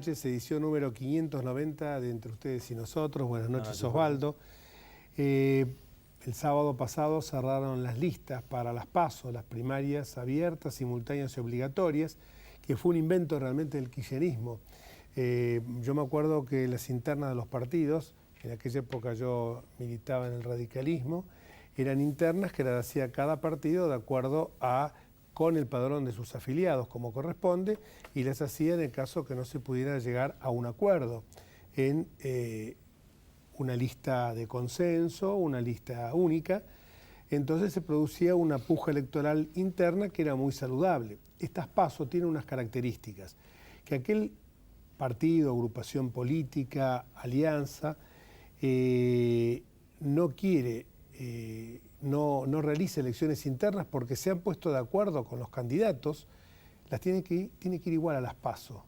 noches, edición número 590 de Entre Ustedes y Nosotros. Buenas noches, Osvaldo. El sábado pasado cerraron las listas para las PASO, las primarias abiertas, simultáneas y obligatorias, que fue un invento realmente del kirchnerismo. Yo me acuerdo que las internas de los partidos, en aquella época yo militaba en el radicalismo, eran internas que las hacía cada partido de acuerdo con el padrón de sus afiliados, como corresponde, y las hacía en el caso que no se pudiera llegar a un acuerdo en una lista de consenso, una lista única. Entonces se producía una puja electoral interna que era muy saludable. Estas PASO tienen unas características, que aquel partido, agrupación política, alianza, no quiere, no realiza elecciones internas porque se han puesto de acuerdo con los candidatos, tiene que ir igual a las PASO.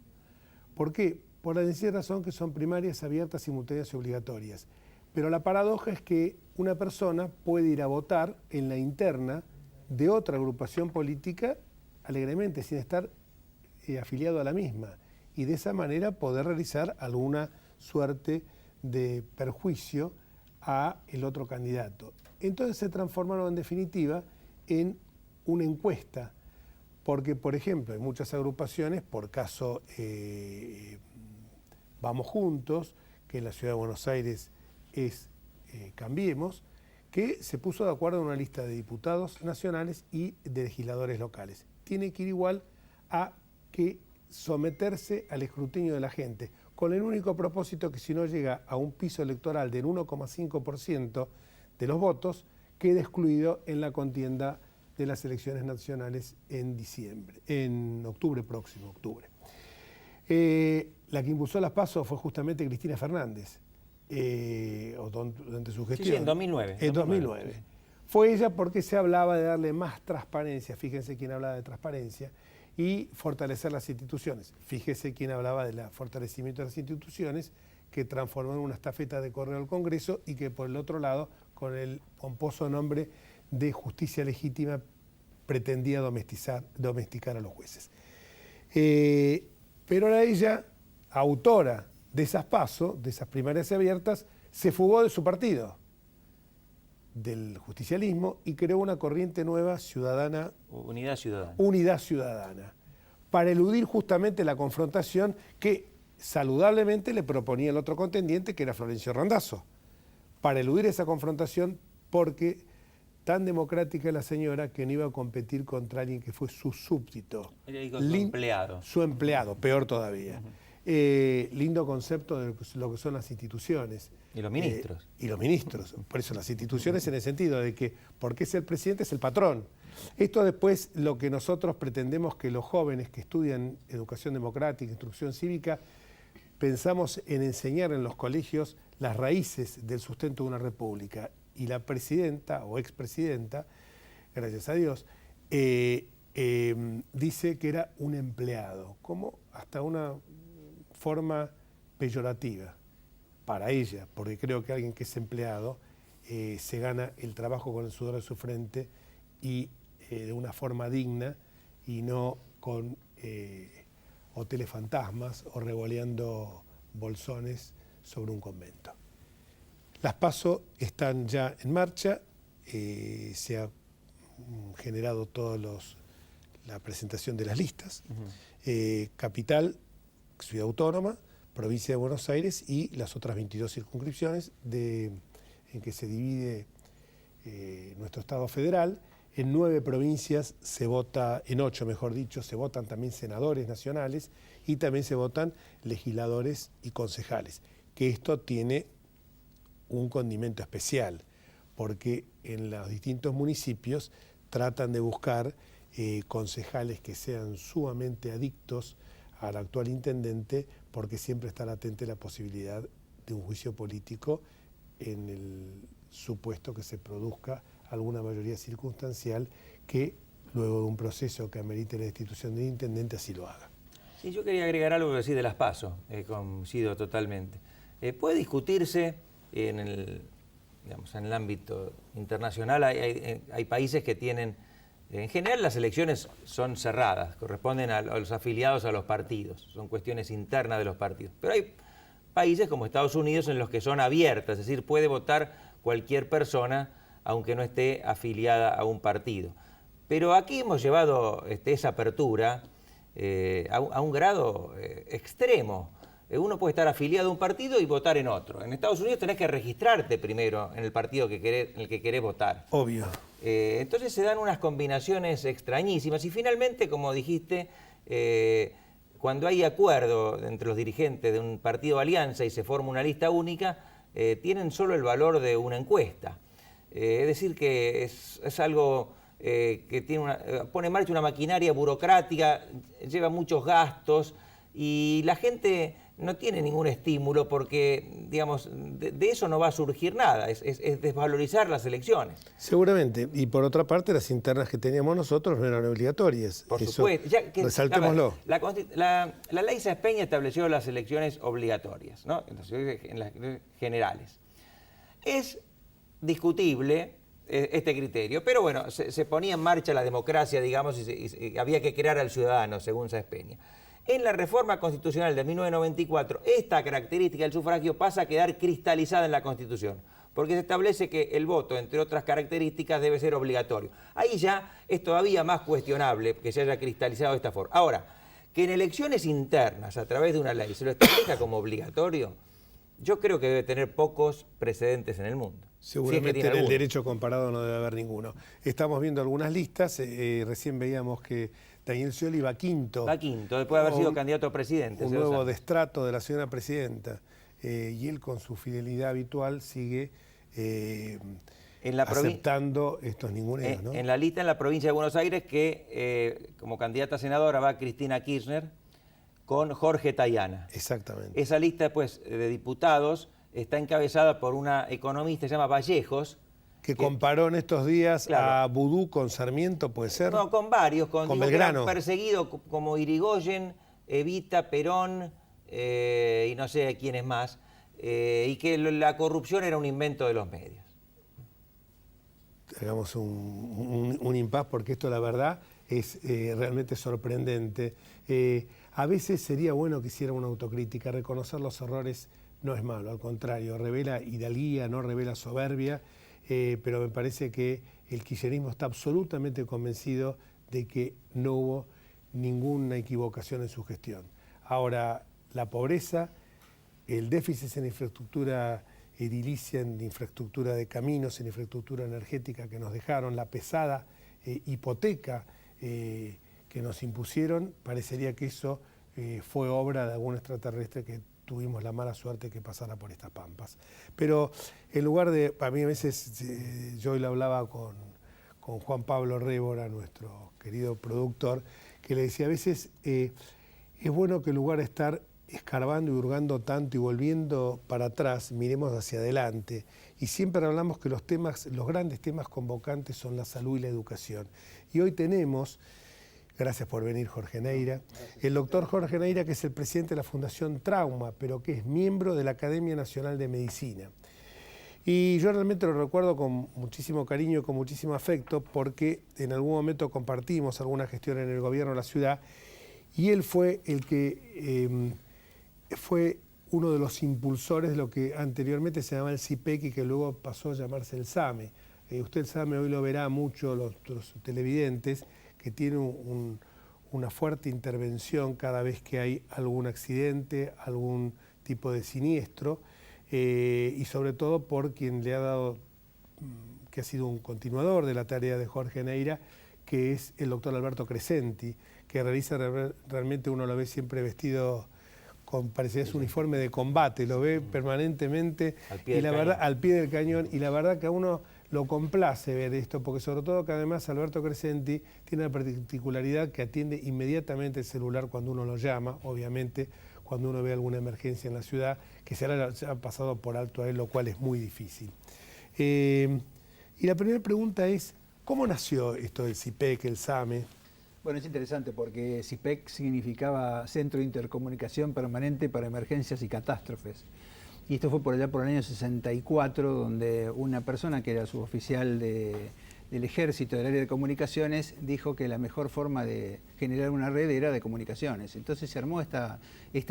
¿Por qué? Por la sencilla razón que son primarias abiertas, simultáneas y obligatorias. Pero la paradoja es que una persona puede ir a votar en la interna de otra agrupación política alegremente, sin estar afiliado a la misma, y de esa manera poder realizar alguna suerte de perjuicio a el otro candidato. Entonces se transformaron en definitiva en una encuesta, porque por ejemplo hay muchas agrupaciones, por caso Vamos Juntos, que en la Ciudad de Buenos Aires es Cambiemos, que se puso de acuerdo en una lista de diputados nacionales y de legisladores locales. Tiene que ir igual a que someterse al escrutinio de la gente, con el único propósito que si no llega a un piso electoral del 1,5% de los votos, quede excluido en la contienda de las elecciones nacionales en octubre próximo, octubre. La que impulsó las PASO fue justamente Cristina Fernández, durante su gestión. Sí, en 2009. En 2009. Sí. Fue ella porque se hablaba de darle más transparencia, fíjense quién hablaba de transparencia, y fortalecer las instituciones. Fíjese quién hablaba del fortalecimiento de las instituciones, que transformó en una estafeta de correo al Congreso y que por el otro lado, con el pomposo nombre de justicia legítima, pretendía domesticar a los jueces. Pero ahora ella, autora de esas PASO, de esas primarias abiertas, se fugó de su partido, del justicialismo, y creó una corriente nueva ciudadana. Unidad Ciudadana. Unidad Ciudadana, para eludir justamente la confrontación que saludablemente le proponía el otro contendiente, que era Florencio Randazzo. Para eludir esa confrontación, porque tan democrática es la señora que no iba a competir contra alguien que fue su súbdito. Su empleado. Su empleado, peor todavía. Lindo concepto de lo que son las instituciones. Y los ministros. Y los ministros. Por eso las instituciones en el sentido de que, porque es el presidente, es el patrón. Esto después lo que nosotros pretendemos que los jóvenes que estudian educación democrática, instrucción cívica, pensamos en enseñar en los colegios las raíces del sustento de una república. Y la presidenta o expresidenta, gracias a Dios, dice que era un empleado, como hasta una forma peyorativa para ella, porque creo que alguien que es empleado se gana el trabajo con el sudor de su frente y de una forma digna y no con hoteles fantasmas o revoleando bolsones sobre un convento. Las PASO están ya en marcha, se ha generado toda la presentación de las listas, Capital, Ciudad Autónoma, Provincia de Buenos Aires y las otras 22 circunscripciones en que se divide nuestro Estado federal. En 9 provincias se vota, en 8 mejor dicho, se votan también senadores nacionales y también se votan legisladores y concejales, que esto tiene un condimento especial, porque en los distintos municipios tratan de buscar concejales que sean sumamente adictos al actual intendente, porque siempre está latente la posibilidad de un juicio político en el supuesto que se produzca alguna mayoría circunstancial que luego de un proceso que amerite la destitución del intendente así lo haga. Sí, yo quería agregar algo que decís de las PASO, coincido totalmente. Puede discutirse en el ámbito internacional, hay países que tienen En general las elecciones son cerradas, corresponden a los afiliados a los partidos, son cuestiones internas de los partidos. Pero hay países como Estados Unidos en los que son abiertas, es decir, puede votar cualquier persona aunque no esté afiliada a un partido. Pero aquí hemos llevado esa apertura a un grado extremo. Uno puede estar afiliado a un partido y votar en otro. En Estados Unidos tenés que registrarte primero en el partido en el que querés votar. Obvio. Entonces se dan unas combinaciones extrañísimas y finalmente, como dijiste, cuando hay acuerdo entre los dirigentes de un partido de alianza y se forma una lista única, tienen solo el valor de una encuesta. Es decir, que es algo que pone en marcha una maquinaria burocrática, lleva muchos gastos y la gente no tiene ningún estímulo porque, digamos, de eso no va a surgir nada, es desvalorizar las elecciones. Seguramente, y por otra parte las internas que teníamos nosotros no eran obligatorias. Por supuesto. Resaltémoslo. La ley Sáenz-Peña estableció las elecciones obligatorias, ¿no? En las generales. Es discutible este criterio, pero bueno, se ponía en marcha la democracia, digamos, y había que crear al ciudadano, según Sáenz-Peña. En la reforma constitucional de 1994, esta característica del sufragio pasa a quedar cristalizada en la Constitución, porque se establece que el voto, entre otras características, debe ser obligatorio. Ahí ya es todavía más cuestionable que se haya cristalizado de esta forma. Ahora, que en elecciones internas, a través de una ley, se lo establezca como obligatorio, yo creo que debe tener pocos precedentes en el mundo. Seguramente en el derecho comparado no debe haber ninguno. Estamos viendo algunas listas, recién veíamos que Daniel Scioli va quinto. Va quinto, después de haber sido candidato a presidente. Un nuevo destrato de la señora presidenta. Y él con su fidelidad habitual sigue aceptando estos ninguneos, ¿no? En la lista en la provincia de Buenos Aires que como candidata a senadora va Cristina Kirchner con Jorge Tayana. Exactamente. Esa lista pues, de diputados está encabezada por una economista que se llama Vallejos. Que comparó en estos días a Vudú con Sarmiento, ¿puede ser? No, con varios. Con Belgrano. Perseguido como Irigoyen, Evita, Perón y no sé quiénes más. Y que la corrupción era un invento de los medios. Hagamos un impas porque esto la verdad es realmente sorprendente. A veces sería bueno que hiciera una autocrítica, reconocer los errores no es malo, al contrario, revela hidalguía, no revela soberbia, pero me parece que el kirchnerismo está absolutamente convencido de que no hubo ninguna equivocación en su gestión. Ahora, la pobreza, el déficit en infraestructura edilicia, en infraestructura de caminos, en infraestructura energética que nos dejaron, la pesada hipoteca que nos impusieron, parecería que eso fue obra de algún extraterrestre que tuvimos la mala suerte que pasara por estas pampas. Pero en lugar de, a mí a veces, yo hoy lo hablaba con Juan Pablo Révora, nuestro querido productor, que le decía a veces es bueno que en lugar de estar escarbando y hurgando tanto y volviendo para atrás, miremos hacia adelante. Y siempre hablamos que los grandes temas convocantes son la salud y la educación. Y hoy tenemos, gracias por venir Jorge Neira, el doctor Jorge Neira, que es el presidente de la Fundación Trauma, pero que es miembro de la Academia Nacional de Medicina. Y yo realmente lo recuerdo con muchísimo cariño, con muchísimo afecto, porque en algún momento compartimos alguna gestión en el gobierno de la ciudad, y él fue el que fue uno de los impulsores de lo que anteriormente se llamaba el CIPEC y que luego pasó a llamarse el SAME. Usted el SAME hoy lo verá mucho, los televidentes, que tiene una fuerte intervención cada vez que hay algún accidente, algún tipo de siniestro, y sobre todo por quien le ha dado, que ha sido un continuador de la tarea de Jorge Neira, que es el doctor Alberto Crescenti, que realiza realmente, uno lo ve siempre vestido con parecería su uniforme de combate, lo ve permanentemente al pie del cañón, y la verdad que a uno lo complace ver esto, porque sobre todo que además Alberto Crescenti tiene la particularidad que atiende inmediatamente el celular cuando uno lo llama, obviamente cuando uno ve alguna emergencia en la ciudad, que se ha pasado por alto a él, lo cual es muy difícil. Y la primera pregunta es, ¿cómo nació esto del CIPEC, el SAME? Bueno, es interesante porque CIPEC significaba Centro de Intercomunicación Permanente para Emergencias y Catástrofes. Y esto fue por allá por el año 64, donde una persona que era suboficial de del ejército, del área de comunicaciones, dijo que la mejor forma de generar una red era de comunicaciones. Entonces se armó esta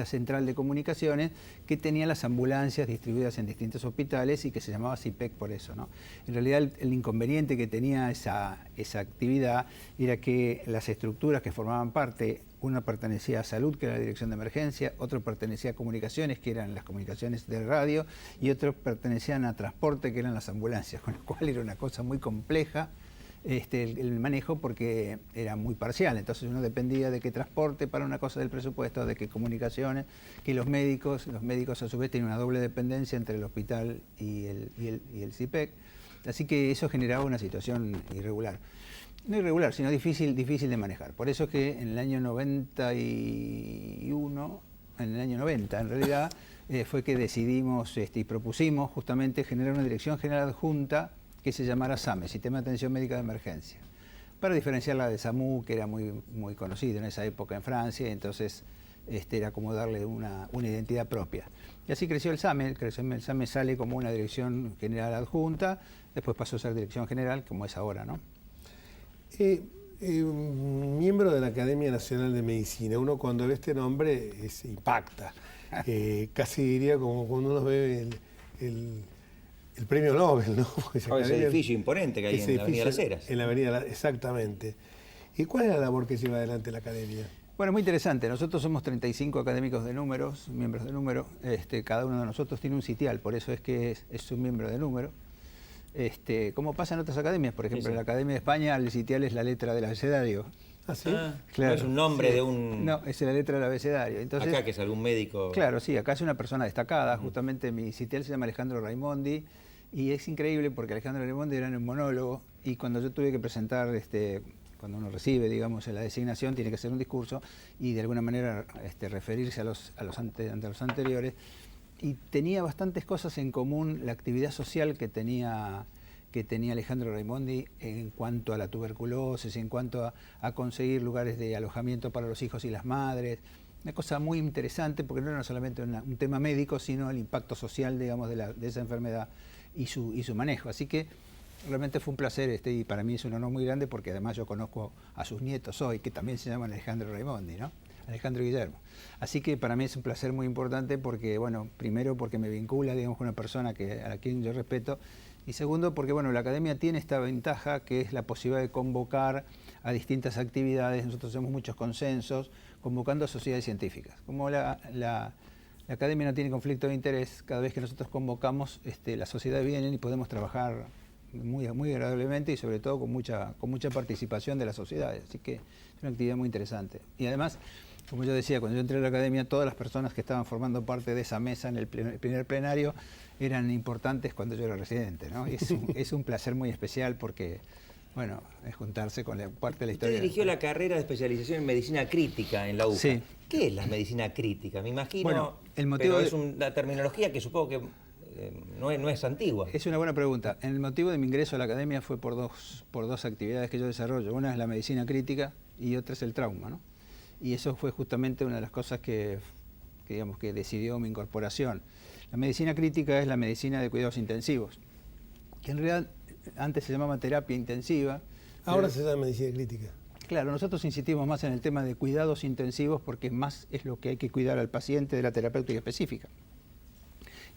central de comunicaciones que tenía las ambulancias distribuidas en distintos hospitales y que se llamaba CIPEC por eso, ¿no? En realidad el inconveniente que tenía esa actividad era que las estructuras que formaban parte, una pertenecía a Salud, que era la Dirección de Emergencia, otro pertenecía a Comunicaciones, que eran las comunicaciones del radio, y otros pertenecían a Transporte, que eran las ambulancias, con lo cual era una cosa muy compleja el manejo porque era muy parcial. Entonces uno dependía de que Transporte para una cosa del presupuesto, de que Comunicaciones, que los médicos a su vez tienen una doble dependencia entre el hospital y el CIPEC. Así que eso generaba una situación irregular. No irregular, sino difícil de manejar. Por eso es que en el año 90 en realidad, fue que decidimos y propusimos justamente generar una dirección general adjunta que se llamara SAME, Sistema de Atención Médica de Emergencia, para diferenciarla de SAMU, que era muy conocido en esa época en Francia, entonces era como darle una identidad propia. Y así creció el SAME. El SAME sale como una dirección general adjunta, después pasó a ser dirección general, como es ahora, ¿no? Miembro de la Academia Nacional de Medicina, uno cuando ve este nombre se impacta. Casi diría como cuando uno ve el premio Nobel, ¿no? Ese edificio imponente que hay en la Avenida Las Heras. En la Avenida, exactamente. ¿Y cuál es la labor que lleva adelante la Academia? Bueno, muy interesante. Nosotros somos 35 académicos de números, miembros de número. Cada uno de nosotros tiene un sitial, por eso es que es un miembro de número. Como pasa en otras academias, por ejemplo, en la Academia de España el sitial es la letra del abecedario. ¿Ah, sí? Claro. No es un nombre de un... No, es la letra del abecedario. Entonces, acá que es algún médico... Claro, sí, acá es una persona destacada. Justamente mi sitial se llama Alejandro Raimondi y es increíble porque Alejandro Raimondi era un monólogo y cuando yo tuve que presentar, cuando uno recibe, digamos, la designación, tiene que hacer un discurso y de alguna manera referirse a los anteriores. Y tenía bastantes cosas en común la actividad social que tenía Alejandro Raimondi en cuanto a la tuberculosis, en cuanto a conseguir lugares de alojamiento para los hijos y las madres. Una cosa muy interesante porque no era solamente un tema médico, sino el impacto social, digamos, de esa enfermedad y su manejo. Así que realmente fue un placer y para mí es un honor muy grande porque además yo conozco a sus nietos hoy, que también se llaman Alejandro Raimondi, ¿no? Alejandro Guillermo. Así que para mí es un placer muy importante porque, bueno, primero porque me vincula, digamos, con una persona a quien yo respeto, y segundo porque, bueno, la Academia tiene esta ventaja que es la posibilidad de convocar a distintas actividades. Nosotros hacemos muchos consensos, convocando a sociedades científicas. Como la Academia no tiene conflicto de interés, cada vez que nosotros convocamos, las sociedades vienen y podemos trabajar muy agradablemente y sobre todo con mucha participación de las sociedades. Así que es una actividad muy interesante. Y además, como yo decía, cuando yo entré a la Academia, todas las personas que estaban formando parte de esa mesa en el primer plenario eran importantes cuando yo era residente, ¿no? Y es un placer muy especial porque, bueno, es juntarse con la parte de la historia. Usted dirigió la carrera de especialización en medicina crítica en la UCA. Sí. ¿Qué es la medicina crítica? Me imagino, bueno, el motivo pero es una terminología que supongo que no es antigua. Es una buena pregunta. El motivo de mi ingreso a la Academia fue por dos actividades que yo desarrollo. Una es la medicina crítica y otra es el trauma, ¿no? Y eso fue justamente una de las cosas que decidió mi incorporación. La medicina crítica es la medicina de cuidados intensivos, que en realidad antes se llamaba terapia intensiva. Ahora se llama medicina crítica. Claro, nosotros insistimos más en el tema de cuidados intensivos porque más es lo que hay que cuidar al paciente de la terapéutica específica.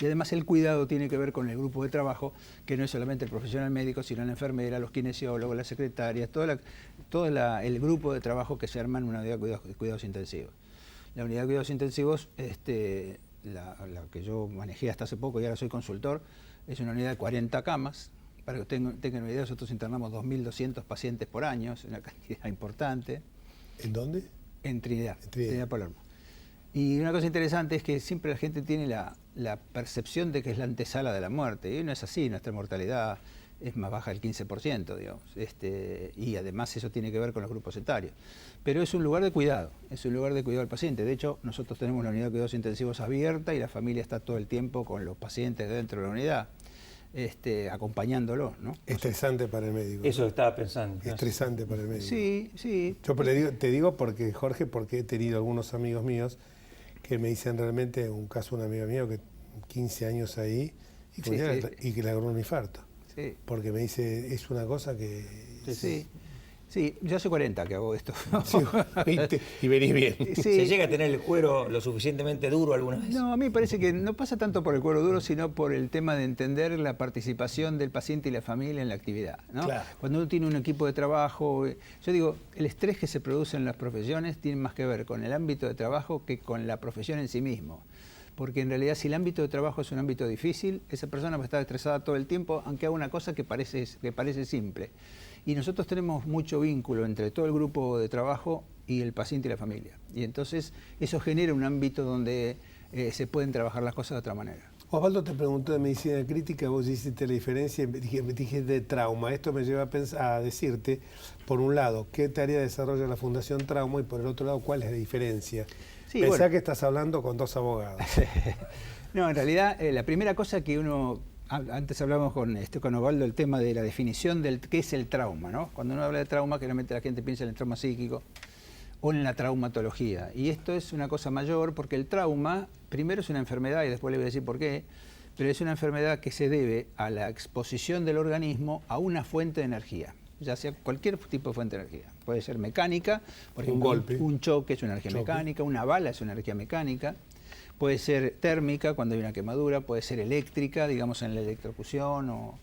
Y además el cuidado tiene que ver con el grupo de trabajo, que no es solamente el profesional médico, sino la enfermera, los kinesiólogos, las secretarias, todo el grupo de trabajo que se arma en una unidad de cuidados intensivos. La unidad de cuidados intensivos, la que yo manejé hasta hace poco y ahora soy consultor, es una unidad de 40 camas. Para que tengan una idea, nosotros internamos 2.200 pacientes por año, es una cantidad importante. ¿En dónde? En Trinidad, Trinidad Palermo. Y una cosa interesante es que siempre la gente tiene la percepción de que es la antesala de la muerte, y no es así. Nuestra mortalidad es más baja del 15%, digamos, y además eso tiene que ver con los grupos etarios. Pero es un lugar de cuidado, del paciente. De hecho, nosotros tenemos la unidad de cuidados intensivos abierta y la familia está todo el tiempo con los pacientes dentro de la unidad, acompañándolo, ¿no? Estresante para el médico. Eso estaba pensando. Estresante para el médico. Sí, sí. Yo te digo porque, Jorge, porque he tenido algunos amigos míos que me dicen realmente, un caso de un amigo mío que 15 años ahí y que le agarró un infarto. Sí. Porque me dice, es una cosa que... Sí, yo hace 40 que hago esto. Sí, ¿viste? Y venís bien. Sí. ¿Se llega a tener el cuero lo suficientemente duro alguna vez? No, a mí me parece que no pasa tanto por el cuero duro, sino por el tema de entender la participación del paciente y la familia en la actividad, ¿no? Claro. Cuando uno tiene un equipo de trabajo, yo digo, el estrés que se produce en las profesiones tiene más que ver con el ámbito de trabajo que con la profesión en sí mismo. Porque en realidad si el ámbito de trabajo es un ámbito difícil, esa persona va a estar estresada todo el tiempo, aunque haga una cosa que parece simple. Y nosotros tenemos mucho vínculo entre todo el grupo de trabajo y el paciente y la familia. Y entonces eso genera un ámbito donde se pueden trabajar las cosas de otra manera. Osvaldo te preguntó de medicina crítica, vos hiciste la diferencia y me dije de trauma. Esto me lleva a decirte, por un lado, qué tarea desarrolla la Fundación Trauma y por el otro lado, cuál es la diferencia. Sí, Pensá bueno. que estás hablando con dos abogados. No, en realidad la primera cosa que uno... Antes hablamos con Osvaldo el tema de la definición del qué es el trauma, ¿no? Cuando uno habla de trauma, generalmente la gente piensa en el trauma psíquico o en la traumatología. Y esto es una cosa mayor porque el trauma, primero es una enfermedad, y después le voy a decir por qué, pero es una enfermedad que se debe a la exposición del organismo a una fuente de energía, ya sea cualquier tipo de fuente de energía. Puede ser mecánica, por ejemplo, un choque es una energía mecánica, una bala es una energía mecánica. Puede ser térmica cuando hay una quemadura, puede ser eléctrica, digamos en la electrocución o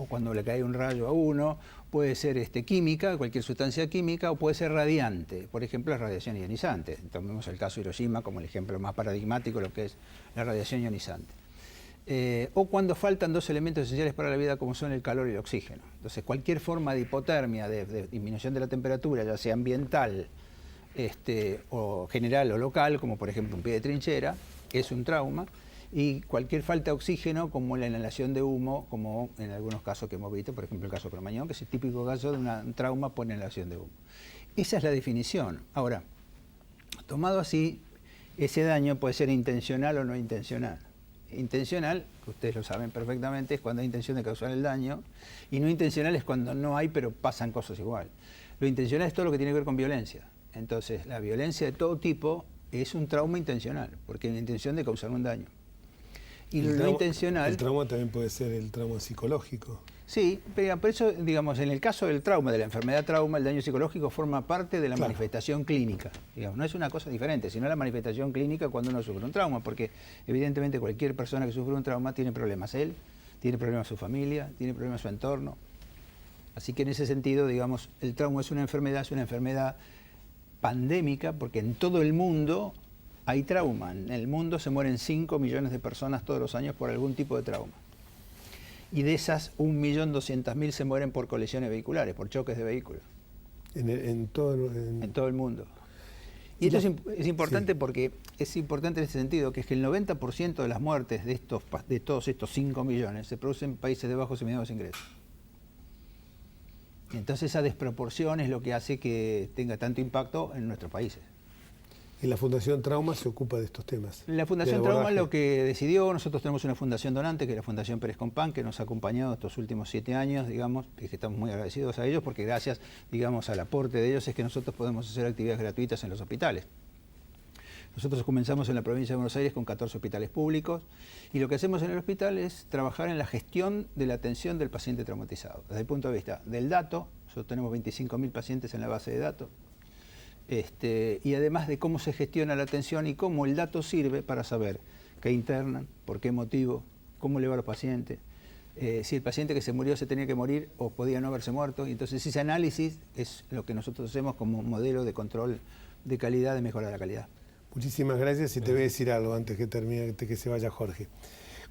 cuando le cae un rayo a uno, puede ser química, cualquier sustancia química, o puede ser radiante, por ejemplo la radiación ionizante. Tomemos el caso de Hiroshima como el ejemplo más paradigmático de lo que es la radiación ionizante. O cuando faltan dos elementos esenciales para la vida como son el calor y el oxígeno. Entonces cualquier forma de hipotermia, de disminución de la temperatura, ya sea ambiental, o general o local, como por ejemplo un pie de trinchera, es un trauma, y cualquier falta de oxígeno, como la inhalación de humo, como en algunos casos que hemos visto, por ejemplo el caso Cromañón, que es el típico caso de un trauma por inhalación de humo. Esa es la definición. Ahora, tomado así, ese daño puede ser intencional o no intencional. Intencional, que ustedes lo saben perfectamente, es cuando hay intención de causar el daño, y no intencional es cuando no hay, pero pasan cosas igual. Lo intencional es todo lo que tiene que ver con violencia. Entonces, la violencia de todo tipo es un trauma intencional, porque hay una intención de causar un daño. Y lo intencional... El trauma también puede ser el trauma psicológico. Sí, pero por eso, digamos, en el caso del trauma, de la enfermedad trauma, el daño psicológico forma parte de la manifestación clínica. Digamos, no es una cosa diferente, sino la manifestación clínica cuando uno sufre un trauma, porque evidentemente cualquier persona que sufre un trauma tiene problemas él, tiene problemas su familia, tiene problemas su entorno. Así que en ese sentido, digamos, el trauma es una enfermedad pandémica, porque en todo el mundo hay trauma. En el mundo se mueren 5 millones de personas todos los años por algún tipo de trauma. Y de esas, 1.200.000 se mueren por colisiones vehiculares, por choques de vehículos. En todo el mundo. Y esto es importante porque es importante en este sentido, que es que el 90% de las muertes de todos estos 5 millones se producen en países de bajos y medianos ingresos. Entonces esa desproporción es lo que hace que tenga tanto impacto en nuestros países. Y la Fundación Trauma se ocupa de estos temas. La Fundación Trauma lo que decidió, nosotros tenemos una fundación donante, que es la Fundación Pérez Compán, que nos ha acompañado estos últimos 7 años, digamos, y que estamos muy agradecidos a ellos, porque gracias, digamos, al aporte de ellos es que nosotros podemos hacer actividades gratuitas en los hospitales. Nosotros comenzamos en la provincia de Buenos Aires con 14 hospitales públicos, y lo que hacemos en el hospital es trabajar en la gestión de la atención del paciente traumatizado. Desde el punto de vista del dato, nosotros tenemos 25.000 pacientes en la base de datos, y además de cómo se gestiona la atención y cómo el dato sirve para saber qué internan, por qué motivo, cómo le va a los pacientes, si el paciente que se murió se tenía que morir o podía no haberse muerto. Y entonces ese análisis es lo que nosotros hacemos como modelo de control de calidad, de mejora de la calidad. Muchísimas gracias y te voy a decir algo antes que termine, antes que se vaya Jorge.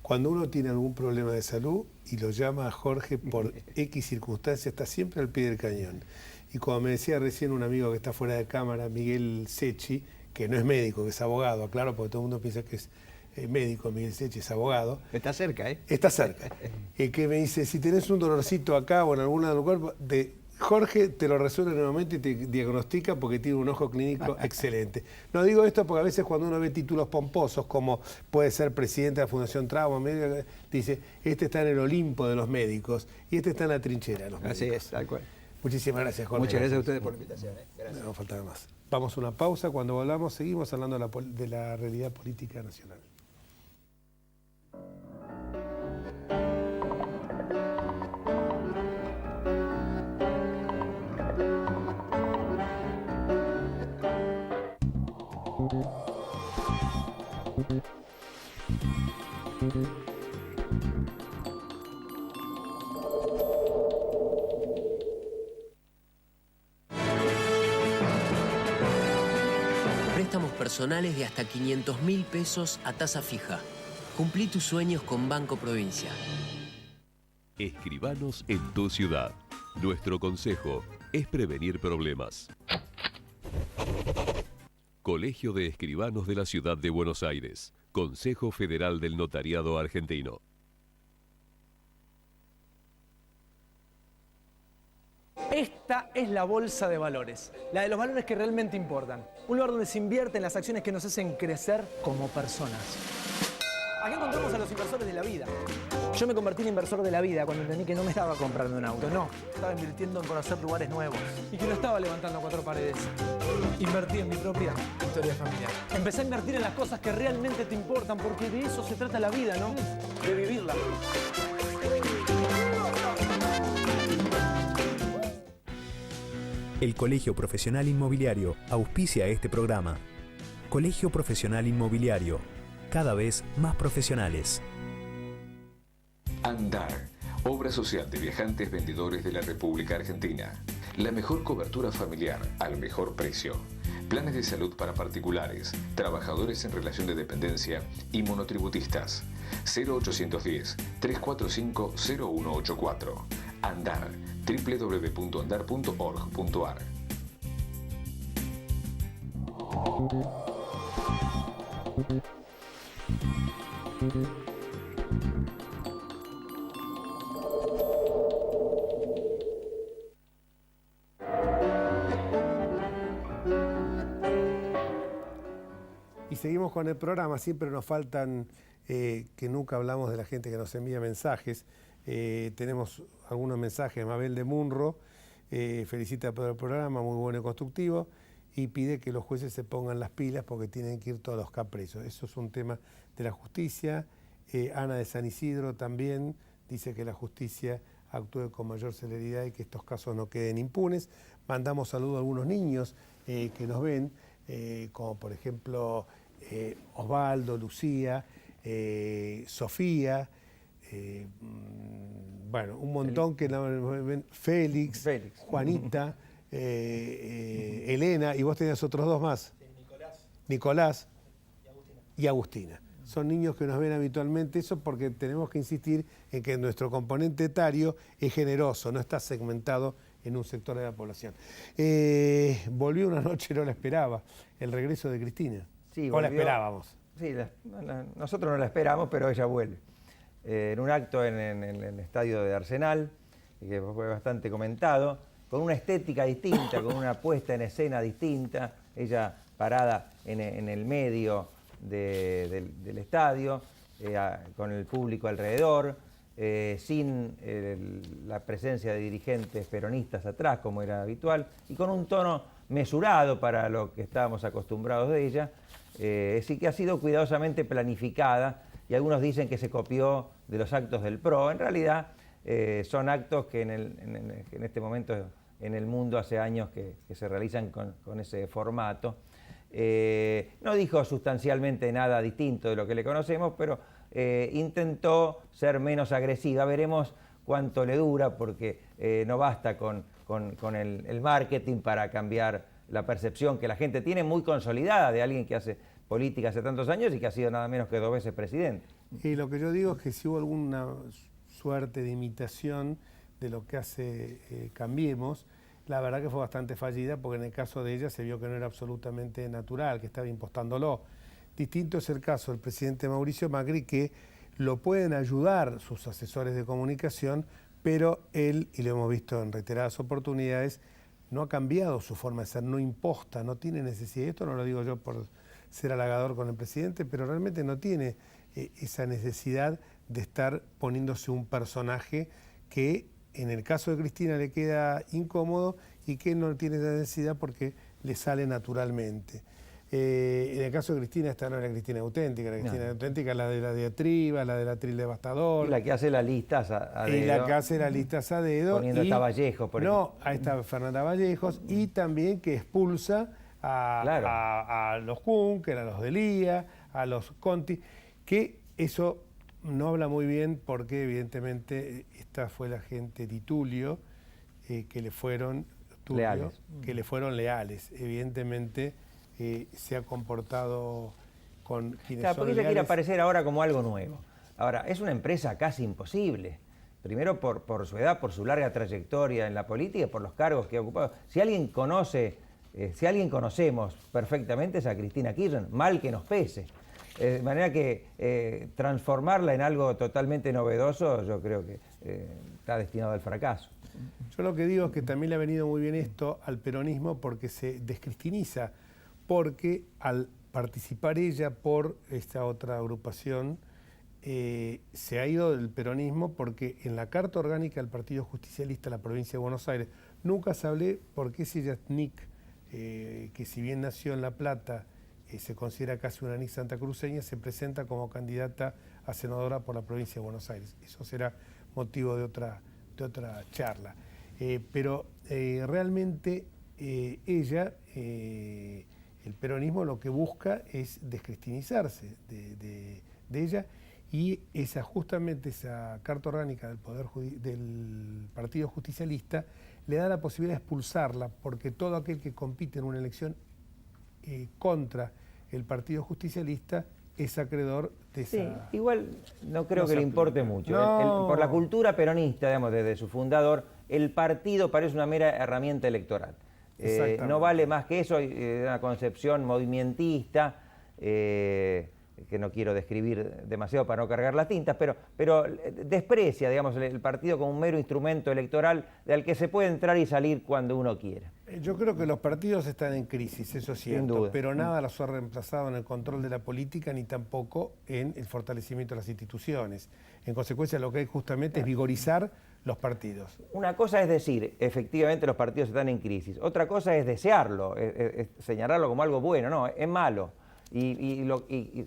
Cuando uno tiene algún problema de salud y lo llama a Jorge por X circunstancia, está siempre al pie del cañón. Y como me decía recién un amigo que está fuera de cámara, Miguel Secchi, que no es médico, que es abogado, claro, porque todo el mundo piensa que es médico, Miguel Secchi es abogado. Está cerca, ¿eh? Está cerca. Que me dice, si tenés un dolorcito acá o en algún lado del cuerpo, Jorge te lo resuelve en el momento y te diagnostica porque tiene un ojo clínico excelente. No digo esto porque a veces cuando uno ve títulos pomposos, como puede ser presidente de la Fundación Trauma, dice, este está en el Olimpo de los médicos y este está en la trinchera de los médicos. Así es, tal cual. Muchísimas gracias, Jorge. Muchas gracias a ustedes por la invitación. Gracias. No faltaba más. Vamos a una pausa. Cuando volvamos, seguimos hablando de la realidad política nacional. Préstamos personales de hasta 500.000 pesos a tasa fija. Cumplí tus sueños con Banco Provincia. Escribanos en tu ciudad. Nuestro consejo es prevenir problemas. Colegio de Escribanos de la Ciudad de Buenos Aires. Consejo Federal del Notariado Argentino. Esta es la bolsa de valores, la de los valores que realmente importan. Un lugar donde se invierten las acciones que nos hacen crecer como personas. Aquí encontramos a los inversores de la vida. Yo me convertí en inversor de la vida cuando entendí que no me estaba comprando un auto, no. Estaba invirtiendo en conocer lugares nuevos y que no estaba levantando cuatro paredes. Invertí en mi propia historia familiar. Empecé a invertir en las cosas que realmente te importan, porque de eso se trata la vida, ¿no? De vivirla. El Colegio Profesional Inmobiliario auspicia este programa. Colegio Profesional Inmobiliario, cada vez más profesionales. Andar, obra social de viajantes vendedores de la República Argentina. La mejor cobertura familiar al mejor precio. Planes de salud para particulares, trabajadores en relación de dependencia y monotributistas. 0810-345-0184. Andar, www.andar.org.ar. Y seguimos con el programa, siempre nos faltan, que nunca hablamos de la gente que nos envía mensajes. Tenemos algunos mensajes. Mabel de Munro felicita por el programa, muy bueno y constructivo, y pide que los jueces se pongan las pilas porque tienen que ir todos los presos. Eso es un tema de la justicia. Ana de San Isidro también dice que la justicia actúe con mayor celeridad y que estos casos no queden impunes. Mandamos saludos a algunos niños que nos ven, como por ejemplo Osvaldo, Lucía, Sofía, bueno, un montón que ven, Félix, Juanita, Elena, y vos tenías otros dos más. Nicolás y Agustina. Son niños que nos ven habitualmente, eso porque tenemos que insistir en que nuestro componente etario es generoso, no está segmentado en un sector de la población. Volvió una noche, no la esperaba, el regreso de Cristina. Sí, ¿O la esperábamos? Sí, nosotros no la esperamos, pero ella vuelve. En un acto en el estadio de Arsenal, que fue bastante comentado, con una estética distinta, con una puesta en escena distinta, ella parada en el medio del estadio, con el público alrededor, sin la presencia de dirigentes peronistas atrás, como era habitual, y con un tono mesurado para lo que estábamos acostumbrados de ella. Sí que ha sido cuidadosamente planificada, y algunos dicen que se copió de los actos del PRO. En realidad son actos que en este momento en el mundo hace años que se realizan con ese formato. No dijo sustancialmente nada distinto de lo que le conocemos, pero intentó ser menos agresiva. Veremos cuánto le dura, porque no basta con el marketing para cambiar la percepción que la gente tiene muy consolidada de alguien que hace política hace tantos años y que ha sido nada menos que 2 veces presidente. Y lo que yo digo es que si hubo alguna suerte de imitación de lo que hace Cambiemos, la verdad que fue bastante fallida, porque en el caso de ella se vio que no era absolutamente natural, que estaba impostándolo. Distinto es el caso del presidente Mauricio Macri, que lo pueden ayudar sus asesores de comunicación, pero él, y lo hemos visto en reiteradas oportunidades, no ha cambiado su forma de ser, no imposta, no tiene necesidad. Esto no lo digo yo por ser halagador con el presidente, pero realmente no tiene esa necesidad de estar poniéndose un personaje que en el caso de Cristina le queda incómodo y que no tiene esa necesidad porque le sale naturalmente. En el caso de Cristina, esta no es la Cristina auténtica, la Cristina auténtica es la de la diatriba, la del atril devastador. Y la que hace las listas a dedo. Y la que hace las listas a dedo. Poniendo a esta Vallejo, por ejemplo. No, a esta Fernanda Vallejos, y también que expulsa a los Kunker, a los Delía, a los Conti, Que eso no habla muy bien porque evidentemente esta fue la gente de Tulio, que le fueron leales. Que le fueron leales. Evidentemente se ha comportado con quienes Claro, son porque ella quiere leales. aparecer ahora como algo nuevo. Ahora, es una empresa casi imposible. Primero por su edad, por su larga trayectoria en la política, por los cargos que ha ocupado. Si alguien conocemos perfectamente es a Cristina Kirchner, mal que nos pese. De manera que transformarla en algo totalmente novedoso, yo creo que está destinado al fracaso. Yo lo que digo es que también le ha venido muy bien esto al peronismo porque se descristiniza, porque al participar ella por esta otra agrupación, se ha ido del peronismo porque en la Carta Orgánica del Partido Justicialista de la provincia de Buenos Aires nunca se hablé porque es ella NIC, que si bien nació en La Plata, se considera casi una NIC santacruceña, se presenta como candidata a senadora por la provincia de Buenos Aires. Eso será motivo de otra charla. Pero realmente ella, el peronismo lo que busca es descristinizarse de ella, y justamente esa Carta Orgánica del Partido Justicialista le da la posibilidad de expulsarla, porque todo aquel que compite en una elección contra el Partido Justicialista es acreedor de esa... Sí, igual no creo No que se le importe aplica. mucho. No. Por la cultura peronista, digamos, desde su fundador, el partido parece una mera herramienta electoral. No vale más que eso, una concepción movimentista, que no quiero describir demasiado para no cargar las tintas, pero desprecia, digamos, el partido como un mero instrumento electoral del que se puede entrar y salir cuando uno quiera. Yo creo que los partidos están en crisis, eso es cierto, duda. pero nada los ha reemplazado en el control de la política ni tampoco en el fortalecimiento de las instituciones. En consecuencia, lo que hay justamente es vigorizar los partidos. Una cosa es decir, efectivamente los partidos están en crisis. Otra cosa es desearlo, es señalarlo como algo bueno. No, es malo. Y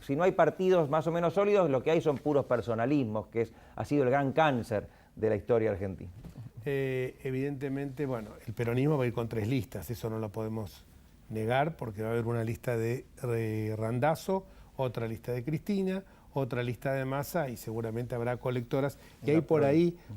si no hay partidos más o menos sólidos, lo que hay son puros personalismos, que ha sido el gran cáncer de la historia argentina. Evidentemente, bueno, el peronismo va a ir con 3 listas, eso no lo podemos negar, porque va a haber una lista de Randazzo, otra lista de Cristina, otra lista de Massa, y seguramente habrá colectoras, y hay por ahí